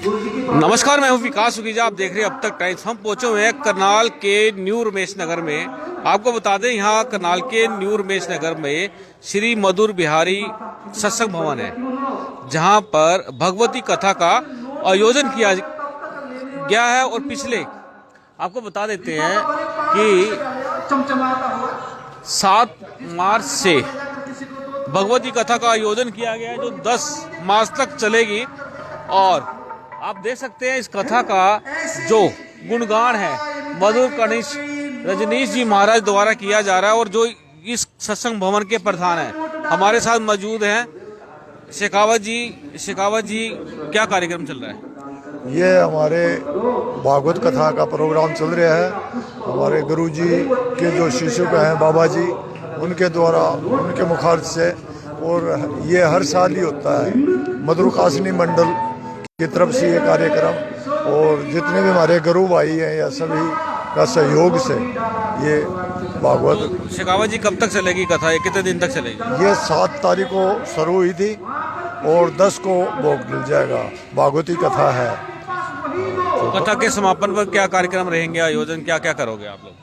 नमस्कार, मैं हूं विकास सुखीजा। आप देख रहे हैं अब तक टाइम्स। हम पहुंचे हुए हैं करनाल के न्यू रमेश नगर में। आपको बता दें, यहाँ करनाल के न्यू रमेश नगर में श्री मधुर बिहारी सत्संग भवन है, जहां पर भगवती कथा का आयोजन किया गया है। और पिछले आपको बता देते हैं कि 7 मार्च से भगवती कथा का आयोजन किया गया है, जो 10 मार्च तक चलेगी। और आप देख सकते हैं इस कथा का जो गुणगान है मधुर कनिष्ठ रजनीश जी महाराज द्वारा किया जा रहा है। और जो इस सत्संग भवन के प्रधान हैं हमारे साथ मौजूद हैं शेखावत जी। शेखावत जी, क्या कार्यक्रम चल रहा है? ये हमारे भागवत कथा का प्रोग्राम चल रहा है। हमारे गुरुजी के जो शिष्य हैं बाबा जी, उनके द्वारा उनके मुखार से, और ये हर साल ही होता है। मधुर कासनी मंडल की तरफ से ये कार्यक्रम, और जितने भी हमारे गुरु भाई हैं या सभी का सहयोग से ये भागवत। शेखावत जी, कब तक चलेगी कथा? ये कितने दिन तक चलेगी? ये 7 तारीख को शुरू हुई थी और 10 को भोग मिल जाएगा। भागवती कथा है। कथा के समापन पर क्या कार्यक्रम रहेंगे? आयोजन क्या क्या करोगे आप लोग?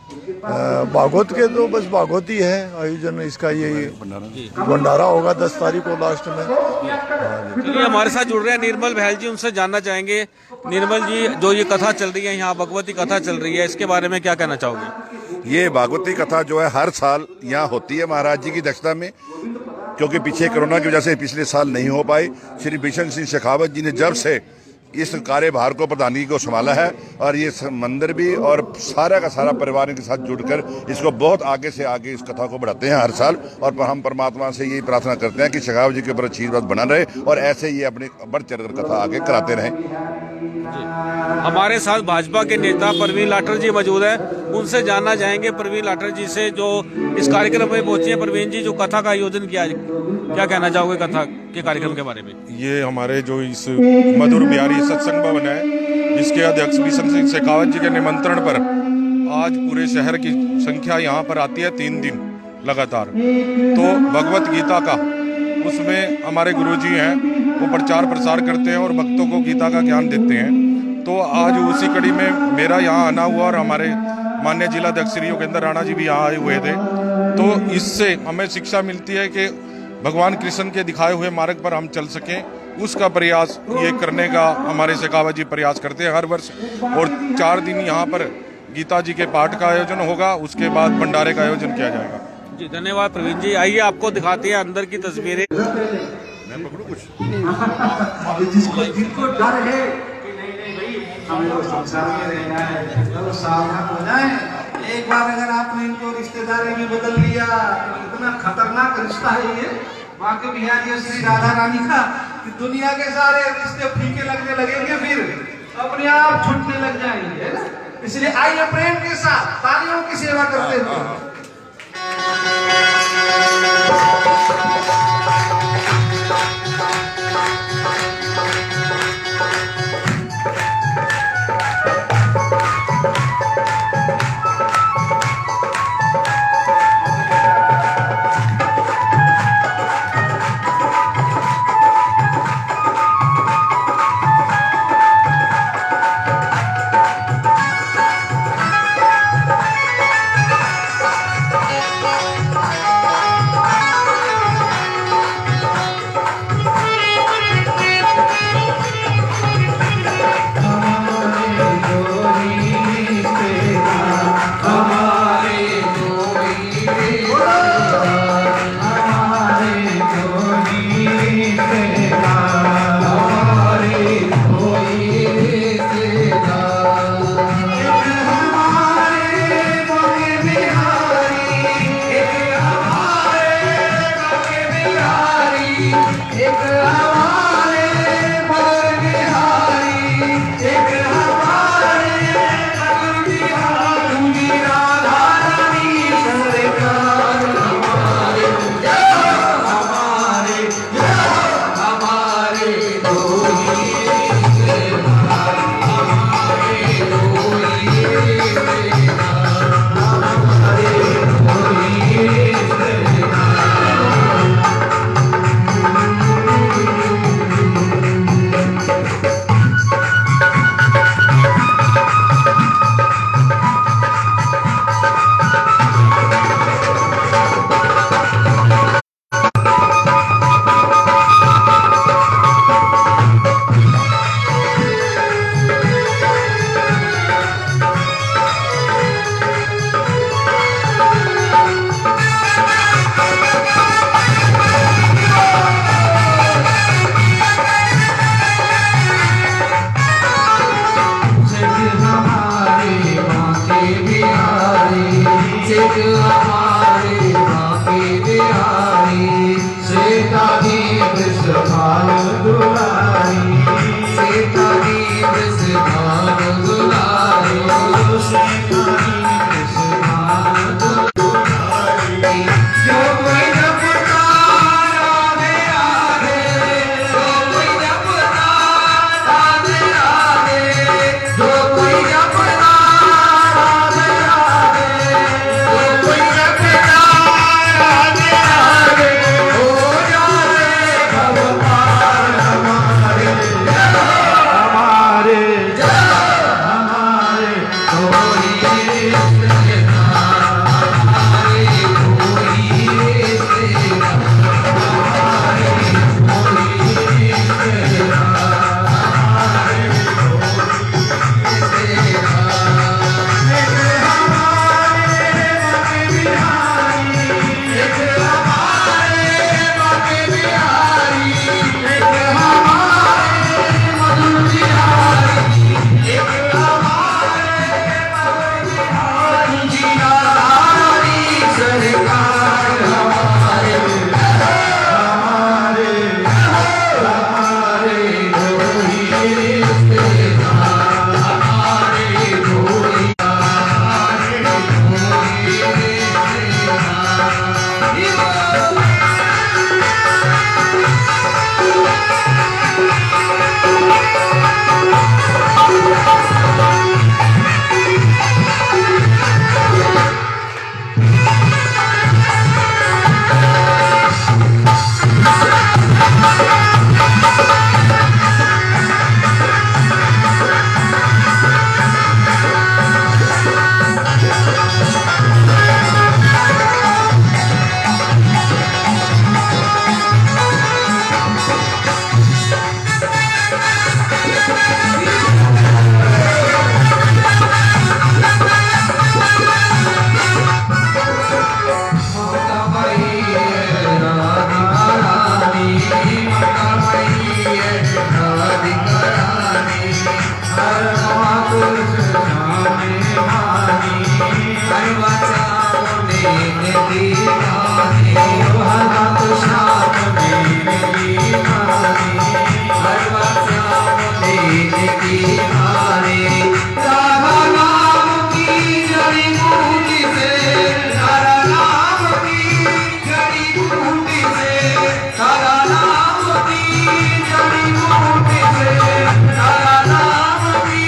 भागवत के तो बस भागवत ही है आयोजन। इसका यही भंडारा होगा 10 तारीख को लास्ट में। चलिए, हमारे साथ जुड़ रहे हैं निर्मल बहल जी, उनसे जानना चाहेंगे। निर्मल जी, जो ये कथा चल रही है, यहाँ भगवती कथा चल रही है, इसके बारे में क्या कहना चाहोगे? ये भागवती कथा जो है हर साल यहाँ होती है महाराज जी की अध्यक्षता में, क्योंकि पीछे कोरोना की वजह से पिछले साल नहीं हो पाई। श्री भीषण सिंह शेखावत जी ने जब से इस कार्यभार को प्रधानगी को संभाला है, और ये मंदिर भी और सारा का सारा परिवार के साथ जुड़कर इसको बहुत आगे से आगे इस कथा को बढ़ाते हैं हर साल। और हम परमात्मा से यही प्रार्थना करते हैं कि शेखावत जी के ऊपर आशीर्वाद बना रहे और ऐसे ही अपनी बढ़ चढ़कर कथा आगे कराते रहें। हमारे साथ भाजपा के नेता प्रवीण लाठर जी मौजूद है, उनसे जानना चाहेंगे प्रवीण लाठर जी से, जो इस कार्यक्रम में पहुंचे हैं। प्रवीण जी, जो कथा का आयोजन किया, क्या कहना चाहोगे कथा के कार्यक्रम के बारे में? ये हमारे जो इस मधुर बिहारी सत्संग भवन है, इसके अध्यक्ष भीषण सिंह शेखावत जी के निमंत्रण पर आज पूरे शहर की संख्या यहाँ पर आती है 3 दिन लगातार। तो भगवत गीता का उसमें हमारे गुरुजी हैं, वो प्रचार प्रसार करते हैं और भक्तों को गीता का ज्ञान देते हैं। तो आज उसी कड़ी में मेरा यहाँ आना हुआ, और हमारे माननीय जिलाध्यक्ष श्री योगेंद्र राणा जी भी यहाँ आए हुए थे। तो इससे हमें शिक्षा मिलती है कि भगवान कृष्ण के दिखाए हुए मार्ग पर हम चल सकें, उसका प्रयास ये करने का हमारे शेखावत जी प्रयास करते हैं हर वर्ष। और 4 दिन यहाँ पर गीता जी के पाठ का आयोजन होगा, उसके बाद भंडारे का आयोजन किया जाएगा। जी, धन्यवाद प्रवीण जी। आइए आपको दिखाते हैं अंदर की तस्वीरें। मैं पकड़ूं कुछ? जिसको जिनको डर है कि नहीं भाई हमें तो संसार में रहना है, तो सावधान हो जाए। एक बार अगर आपने इनको रिश्तेदारी में बदल लिया, इतना खतरनाक रिश्ता है ये बाकी बिहारी श्री राधा रानी का, कि दुनिया के सारे रिश्ते फीके लगने लगेंगे, फिर अपने आप छूटने लग जाएंगे, है ना? इसलिए आइए प्रेम के साथ तालियों की सेवा करते हुए। बिहारी राधा नाम की जड़ी बूटी से राधा नाम की जड़ी बूटी से राधा नाम की जड़ी बूटी से राधा नाम की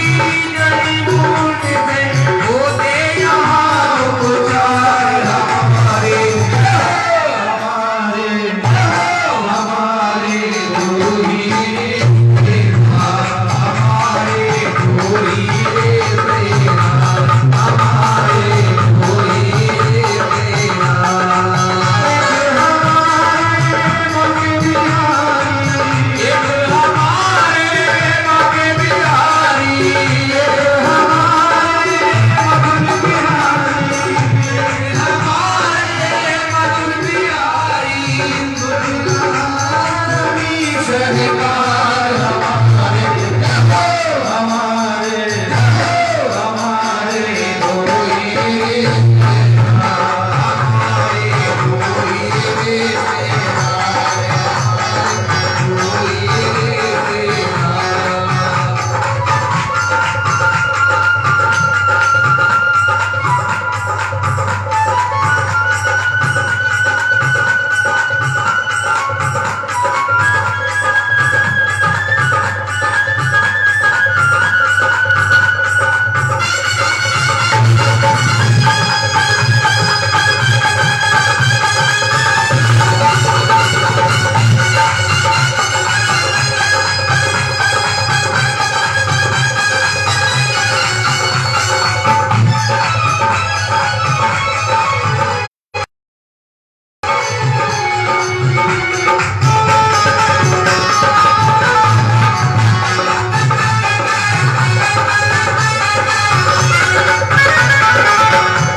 जड़ी बूटी से होते यहाँ उपचार हमारे हमारे हमारे गोरी हमारे गोरी हमारे गोरी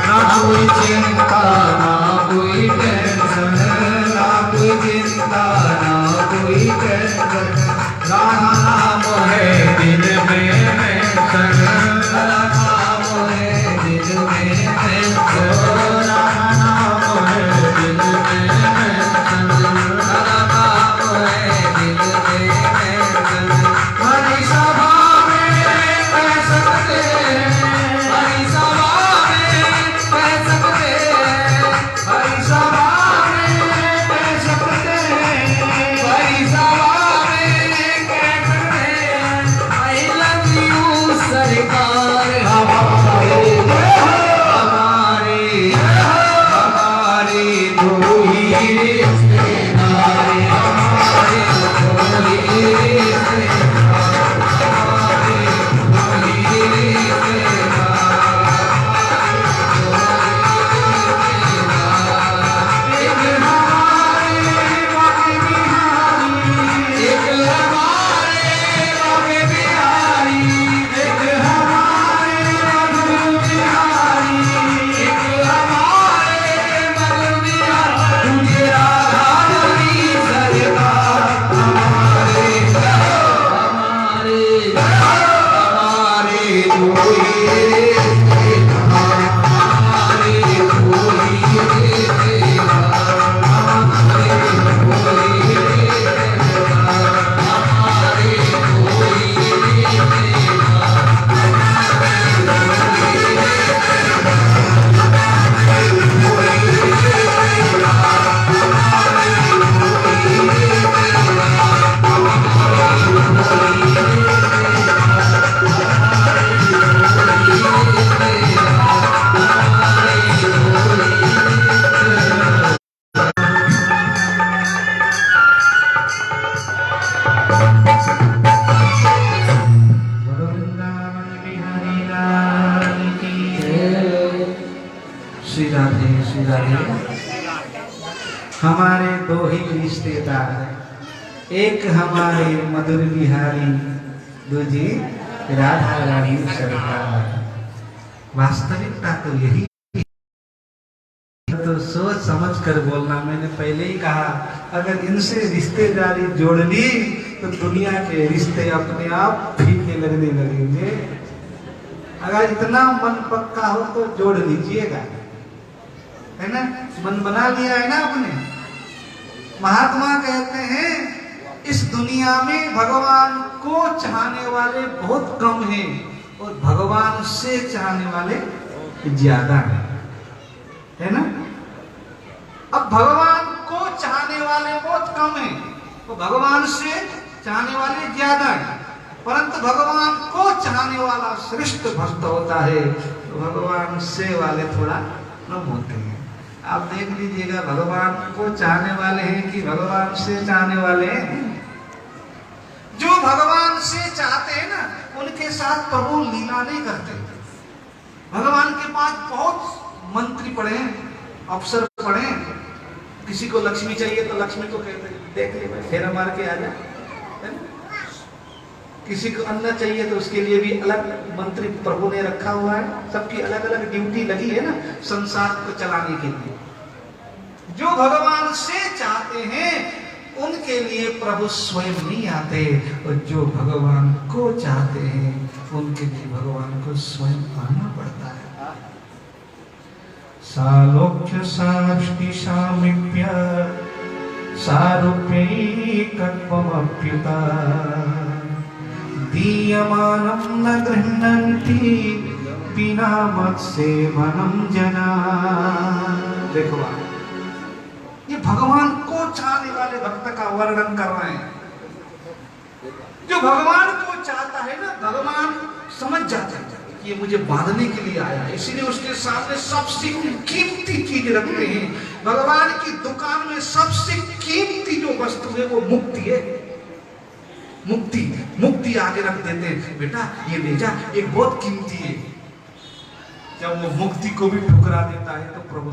ना कोई चिंता ना कोई टेंशन ना कोई चिंता ना कोई टेंशन राधा नाम है दिल में मेंशन राधा नाम है दिल में मेंशन राधा नाम है दिल में मेंशन राधा नाम है दिल में मेंशन हरि सभा में कह सकते हैं हरि सभा में कह सकते हैं हरि सभा में कह सकते हैं हरि सभा में कह सकते हैं आई लव यू सरकार हमारे हमारे हमारे दो ही रिश्तेदार हमारे दो ही रिश्तेदार हमारे दो ही रिश्तेदार एक हमारे बाके बिहारी एक हमारे बाके बिहारी एक हमारे मधुर बिहारी एक हमारे मधुर बिहारी तुझे राधा रवि सरकार हमारे हमारे हमारे कोई हमारे कोई वृंदावन बिहारी लाल की जय। श्री राधे श्री राधे। हमारे दो ही रिश्तेदार एक हमारे मधुर बिहारी दूजी राधा रानी सरकार। वास्तविकता तो यही तो सोच समझ कर बोलना। मैंने पहले ही कहा अगर इनसे रिश्तेदारी जोड़ ली तो दुनिया के रिश्ते अपने आप फीके लगने लगेंगे। अगर इतना मन पक्का हो तो जोड़ लीजिएगा, है ना। मन बना लिया है ना आपने। महात्मा कहते हैं इस दुनिया में भगवान को चाहने वाले बहुत कम हैं और भगवान से चाहने वाले ज्यादा है ना। अब भगवान को चाहने वाले बहुत कम हैं तो भगवान से चाहने वाले ज्यादा है, परंतु भगवान को चाहने वाला श्रेष्ठ भक्त होता है तो भगवान से वाले थोड़ा कम होते हैं। आप देख लीजिएगा भगवान को चाहने वाले हैं कि भगवान से चाहने वाले हैं। जो भगवान से चाहते हैं ना उनके साथ प्रभु लीला नहीं करते। भगवान के पास बहुत मंत्री पड़े हैं, अफसर पड़े हैं। किसी को लक्ष्मी चाहिए तो लक्ष्मी को कहते हैं देख ले भाई फेरा मार के आ जा। किसी को अन्न चाहिए तो उसके लिए भी अलग मंत्री प्रभु ने रखा हुआ है। सबकी अलग अलग ड्यूटी लगी है ना संसार को चलाने के लिए। जो भगवान से चाहते हैं उनके लिए प्रभु स्वयं नहीं आते और जो भगवान को चाहते हैं उनके लिए भगवान को स्वयं आना पड़ता है। सालोक्य साष्टि सामीप्य सारूप्यैकत्वमप्युता दीयमानं न गृह्णन्ति बिना मत्सेवनं जना। देखो ये भगवान को चाहने वाले भक्त का वर्णन कर रहे हैं। जो भगवान को चाहता है ना भगवान समझ जाता है कि ये मुझे बांधने के लिए आया है, इसीलिए उसके सामने सबसे कीमती चीज रखते हैं। भगवान की दुकान में सबसे कीमती जो वस्तु है वो मुक्ति है। मुक्ति मुक्ति आगे रख देते हैं, बेटा ये ले जा, ये बहुत कीमती है। जब वो मुक्ति को भी ठुकरा देता है तो प्रभु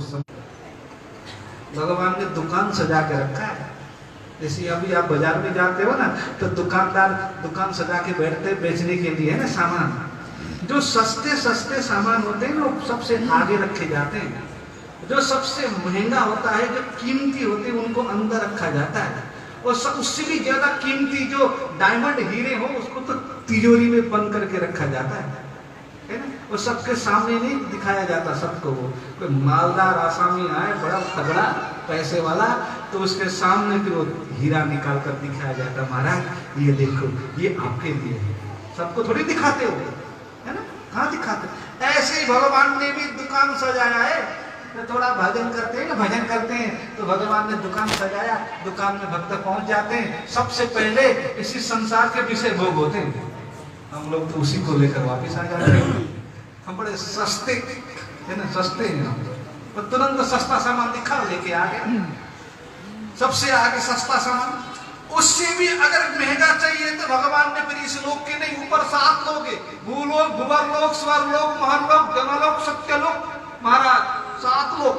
भगवान ने दुकान सजा के रखा है। जैसे अभी आप बाजार में जाते हो ना तो दुकानदार दुकान सजा के बैठते बेचने के लिए है ना सामान। जो सस्ते सस्ते सामान होते हैं ना वो सबसे आगे रखे जाते हैं। जो सबसे महंगा होता है जो कीमती होते हैं उनको अंदर रखा जाता है। और उससे भी ज्यादा कीमती जो डायमंड हीरे हो उसको तो तिजोरी में बंद करके रखा जाता है ना। वो सबके सामने नहीं दिखाया जाता सबको। वो कोई मालदार आसामी आए बड़ा तगड़ा पैसे वाला तो उसके सामने फिर वो हीरा निकाल कर दिखाया जाता, महाराज ये देखो ये आपके लिए है। सबको थोड़ी दिखाते हो है ना, कहाँ दिखाते। ऐसे ही भगवान ने भी दुकान सजाया है। तो थोड़ा भजन करते हैं ना, भजन करते हैं तो भगवान ने दुकान सजाया, दुकान में भक्त पहुंच जाते हैं। सबसे पहले इसी संसार के विषय भोग होते हैं। हम लोग तो उसी को लेकर वापस आ जाते हैं। हम बड़े सस्ते है ना, सस्ते हैं हम तो तुरंत सस्ता सामान दिखा लेके आ गए। सबसे आगे सस्ता सामान। उससे भी अगर महंगा चाहिए तो भगवान ने फिर इस लोक के नहीं ऊपर 7 लोग है, भूलोक भुवरलोक स्वरलोक महरलोक जनलोक सत्यलोक। महाराज 7 लोग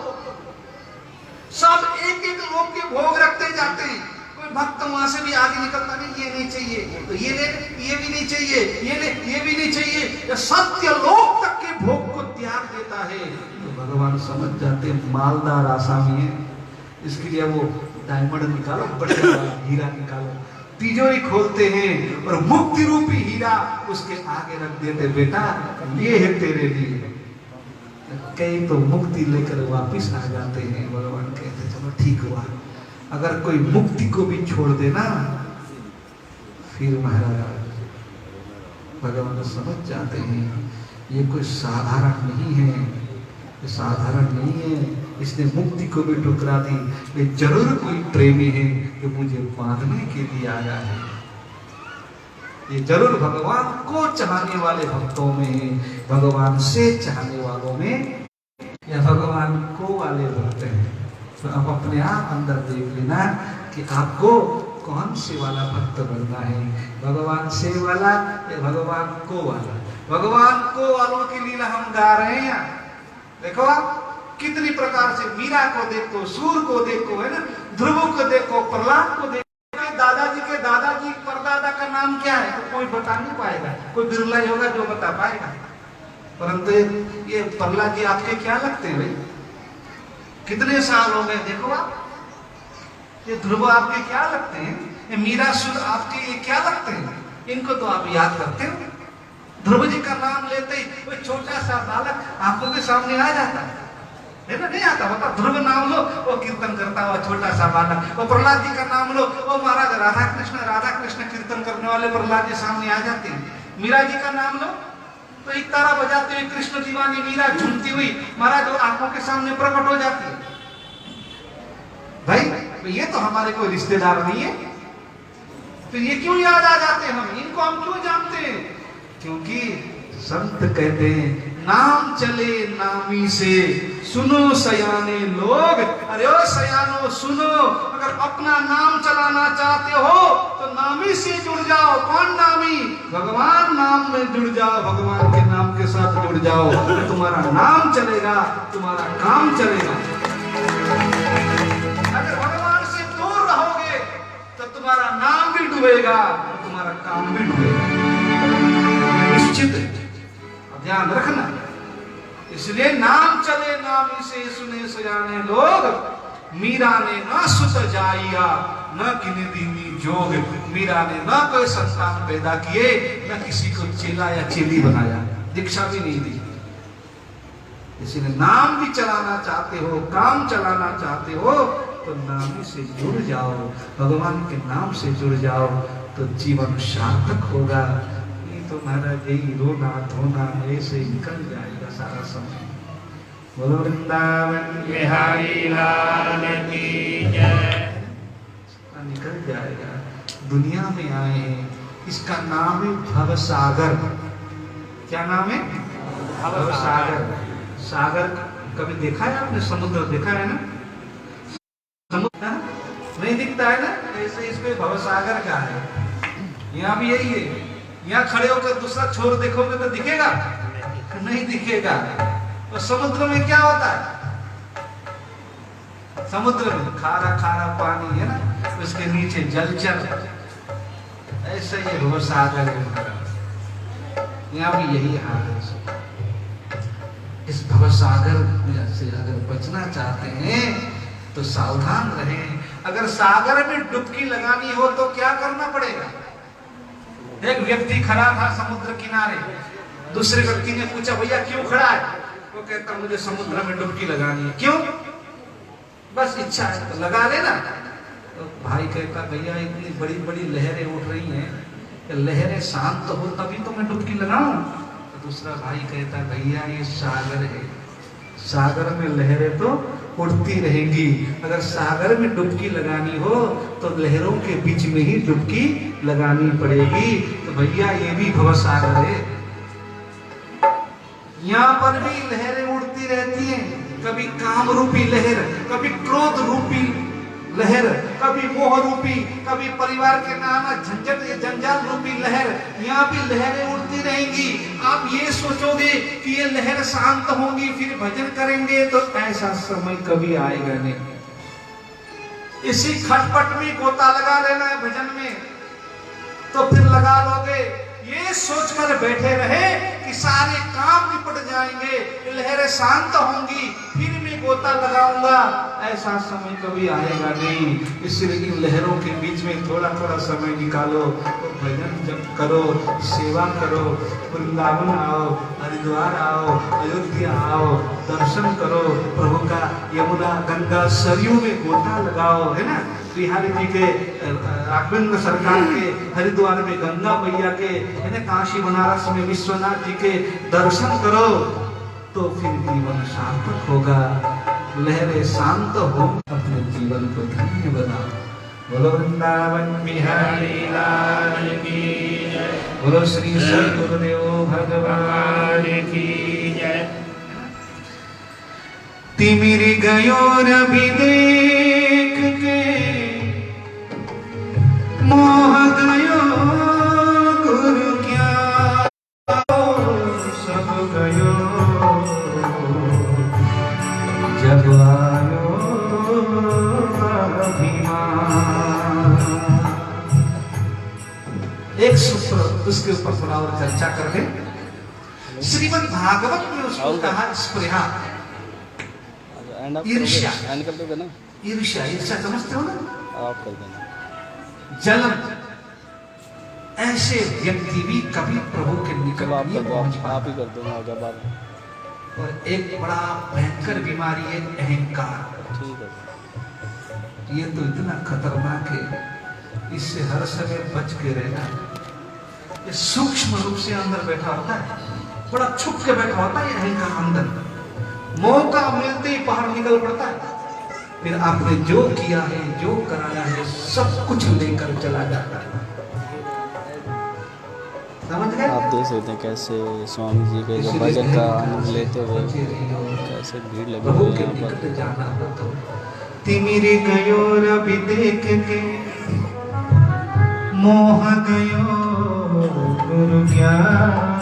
सब एक एक लोग के भोग रखते जाते हैं। कोई भक्त वहां से भी आगे निकलता नहीं, ये नहीं चाहिए तो ये ले, ये भी नहीं चाहिए, ये ले, ये भी नहीं चाहिए। सत्य लोक तक के भोग को त्याग देता है तो भगवान समझ जाते मालदार आसामी है। इसके लिए वो डायमंड निकालो, बढ़िया हीरा निकालो, तिजोरी खोलते हैं और मुक्ति रूपी हीरा उसके आगे रख देते, बेटा ये है तेरे लिए। कई तो मुक्ति लेकर वापिस आ जाते हैं। भगवान कहते चलो ठीक हुआ। अगर कोई मुक्ति को भी छोड़ देना फिर महाराज भगवान समझ जाते हैं ये कोई साधारण नहीं है, ये साधारण नहीं है। इसने मुक्ति को भी ठुकरा दी, ये जरूर कोई प्रेमी है जो मुझे बांधने के लिए आया है। ये जरूर भगवान को चाहने वाले भक्तों में है, भगवान से चाहने वालों में या भगवान को वाले भक्त हैं। तो आप अपने आप अंदर देख लेना कि आपको कौन से वाला भक्त बनना है, भगवान से वाला या भगवान को वाला। भगवान को वालों की लीला हम गा रहे हैं यहाँ। देखो आप कितनी प्रकार से मीरा को देखो, सूर को देखो है ना, ध्रुव को देखो, प्रहलाद को देखो। दादाजी के दादाजी परदादा का नाम क्या है तो कोई बता नहीं पाएगा, कोई बिरला ही होगा जो बता पाएगा। परंतु ये प्रहलाद जी आपके क्या लगते हैं भाई, कितने साल हो गए देखो आप। ये ध्रुव आपके क्या लगते हैं, ये मीरा सुर आपके ये क्या लगते हैं, इनको तो आप याद करते हो। ध्रुव जी का नाम लेते ही कोई छोटा सा बालक आंखों के सामने आ जाता है ना, नहीं आता होता। ध्रुव नाम लो, वो कीर्तन करता हुआ छोटा सा बालक। वो प्रहलाद जी का नाम लो, वो महाराज राधा कृष्ण कीर्तन करने वाले प्रहलाद जी सामने आ जाते हैं। मीरा जी का नाम लो तो एक तारा बजाते हुए कृष्ण दीवानी मीरा झूमती हुई महाराज वो आंखों के सामने प्रकट हो जाती है। भाई ये तो हमारे कोई रिश्तेदार नहीं है, फिर ये क्यों याद आ जाते हैं हम, इनको हम क्यों जानते हैं? क्योंकि संत कहते हैं नाम चले नामी से, सुनो सयाने लोग। अरे ओ सयानो सुनो, अगर अपना नाम चलाना चाहते हो तो नामी से जुड़ जाओ। कौन नामी? भगवान नाम में जुड़ जाओ, भगवान के नाम के साथ जुड़ जाओ, तो तुम्हारा नाम चलेगा, तुम्हारा काम चलेगा। अगर भगवान से दूर रहोगे तो तुम्हारा नाम भी डूबेगा, तुम्हारा काम भी डूबेगा, निश्चित है। ध्यान रखना। इसलिए नाम चले नामी से, सुने सयाने लोग। मीरा ने न सुत जाइया, न किन्हीं दीनी जोग। मीरा ने न कोई संतान पैदा किए, न किसी को चेला या चेली बनाया, दीक्षा भी नहीं दी। इसलिए नाम भी चलाना चाहते हो, काम चलाना चाहते हो तो नामी से जुड़ जाओ, भगवान के नाम से जुड़ जाओ तो जीवन सार्थक होगा। तो महाराज यही रोना धोना ऐसे निकल जाएगा सारा समय। बोलो वृंदावन बिहारी लाल की जय। निकल जाएगा। दुनिया में आए हैं, इसका नाम है भवसागर। क्या नाम है? भवसागर। सागर कभी देखा है आपने? समुद्र देखा है ना? समुद्र नहीं दिखता है ना, ऐसे इसमें भवसागर का है। यहाँ भी यही है। यहाँ खड़े होकर दूसरा छोर देखोगे तो दिखेगा? नहीं दिखेगा। और समुद्र में क्या होता है? समुद्र में खारा खारा पानी है ना, उसके नीचे जलचर, ऐसे ही भवसागर है। यहाँ भी यही हाल है। इस भवसागर से अगर बचना चाहते हैं तो सावधान रहें। अगर सागर में डुबकी लगानी हो तो क्या करना पड़ेगा? एक व्यक्ति खड़ा था समुद्र किनारे, दूसरे व्यक्ति ने पूछा भैया क्यों खड़ा है? वो कहता मुझे समुद्र में डुबकी लगानी है। क्यों? बस इच्छा है तो लगा लेना। तो भाई कहता भैया इतनी बड़ी बड़ी लहरें उठ रही हैं, लहरें शांत हो तभी तो मैं डुबकी लगाऊं। तो दूसरा भाई कहता भैया ये सागर है, सागर में लहरें तो उड़ती रहेंगी। अगर सागर में डुबकी लगानी हो तो लहरों के बीच में ही डुबकी लगानी पड़ेगी। तो भैया ये भी भवसागर है, यहाँ पर भी लहरें उड़ती रहती हैं। कभी काम रूपी लहर, कभी क्रोध रूपी लहर, कभी मोह रूपी, कभी परिवार के नाना झंझट या जंजाल रूपी लहर। यहाँ भी लहरें उड़ती रहेंगी। आप ये सोचोगे कि ये लहर शांत होंगी फिर भजन करेंगे, तो ऐसा समय कभी आएगा नहीं। इसी खटपट में गोता लगा लेना है भजन में, तो फिर लगा लोगे। ये सोचकर बैठे रहे कि सारे काम निपट जाएंगे, लहरें शांत होंगी, फिर मैं गोता लगाऊंगा, ऐसा समय कभी आएगा नहीं। इसलिए इन लहरों के बीच में थोड़ा थोड़ा समय निकालो, तो भजन जप करो, सेवा करो, वृंदावन आओ, हरिद्वार आओ, अयोध्या आओ, दर्शन करो प्रभु का। यमुना गंगा सरयू में गोता लगाओ, है ना। बिहारी जी के राघवेंद्र सरकार के हरिद्वार में गंगा मैया के, है ना, काशी बनारस में विश्वनाथ जी के दर्शन करो, तो फिर जीवन सार्थक होगा। लहरें शांत हो, अपने जीवन को धन्य बनाओ। बोलो वृंदावन बिहारी लाल की जय। बोलो श्री सद्गुरुदेव भगवान की जय। तिमिर गयो रवि देख के, मोह गयो गुरु क्या, सब गयो जब आयो अभिमान। एक सूत्र उसके ऊपर थोड़ा और चर्चा कर ले। श्रीमद् भागवत में उसको कहा स्पृहा, ईर्ष्या। ईर्ष्या, ईर्ष्या समझते हो ना? आप कर देना। जलन, ऐसे व्यक्ति भी कभी प्रभु के निकट नहीं पहुंच पाते। आप ही कर दो। और एक बड़ा भयंकर बीमारी है अहंकार। ये तो इतना खतरनाक है, इससे हर समय बच के रहना। ये सूक्ष्म रूप से अंदर बैठा होता है, बड़ा छुप के बैठा होता है अहंकार अंदर। मौका मिलते ही बाहर निकल पड़ता है। फिर आपने जो किया है, जो कराया है, सब कुछ लेकर चला जाता है। समझ गए? आप देख सकते हैं कैसे स्वामी जी के जो भजन का आनंद लेते हुए कैसे भीड़ लगी प्रभु हुई के है यहाँ निकट पर। जाना हो तो तिमिरी गयो रवि देख के मोह गयो गुरु ज्ञान।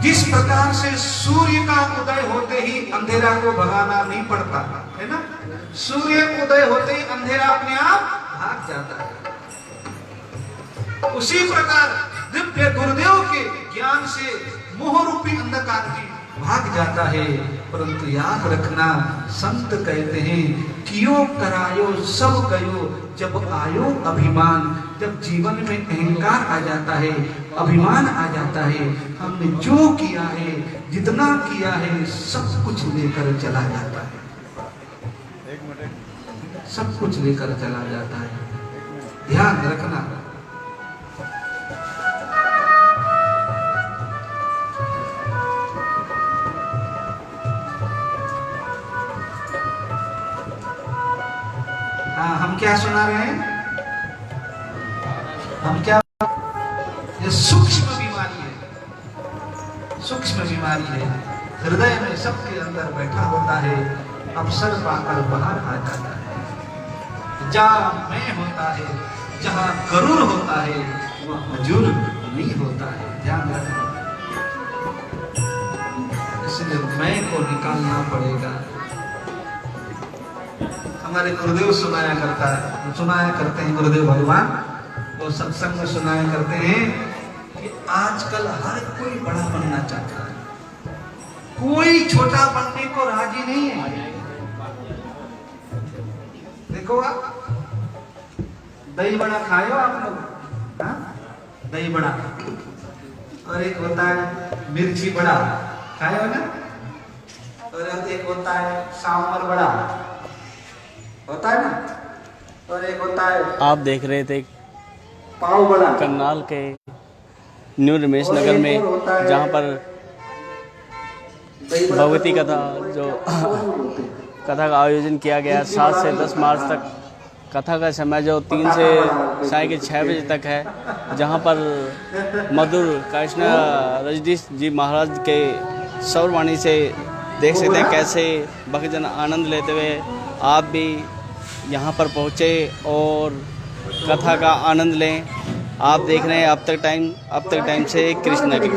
जिस प्रकार से सूर्य का उदय होते ही अंधेरा को भगाना नहीं पड़ता है ना, सूर्य उदय होते ही अंधेरा अपने आप भाग जाता है। उसी प्रकार दिव्य गुरुदेव के ज्ञान से मोह रूपी अंधकार भी भाग जाता है। परंतु याद रखना, संत कहते हैं कियो करायो सब कयो, जब आयो अभिमान। जब जीवन में अहंकार आ जाता है, अभिमान आ जाता है, हमने जो किया है, जितना किया है, सब कुछ लेकर चला जाता है। सब कुछ लेकर चला जाता है, ध्यान रखना। हाँ, हम क्या सुना रहे हैं? हम क्या, ये सूक्ष्म बीमारी है, सूक्ष्म बीमारी है। हृदय में सबके अंदर बैठा होता है, अवसर पाकर बाहर आ जाता है। जहाँ मैं होता है, जहाँ गरुड़ होता है, वह हजूर नहीं होता है। ध्यान रखना, इसलिए मैं को निकालना पड़ेगा। हमारे गुरुदेव सुनाया करते हैं गुरुदेव भगवान, वो सत्संग में सुनाया करते हैं कि आजकल हर कोई बड़ा बनना चाहता है, कोई छोटा बनने को राजी नहीं है। देखो आप दही बड़ा खाए हो आप लोग? हाँ, दही बड़ा, और एक होता है मिर्ची बड़ा, खाए हो ना? और एक होता है सांभर बड़ा, होता है ना? और एक होता है, आप देख रहे थे पाव बड़ा, करनाल के न्यू रमेश नगर में, जहाँ पर भगवती कथा जो कथा का आयोजन किया गया 7 से 10 मार्च तक। कथा का समय जो 3 से साय के 6 बजे तक है, जहाँ पर मधुर कृष्ण रजनीश जी महाराज के स्वर से देख सकते हैं कैसे भक्तजन आनंद लेते हुए आप भी यहाँ पर पहुँचे और कथा का आनंद लें। आप देख रहे हैं अब तक टाइम से कृष्णा की।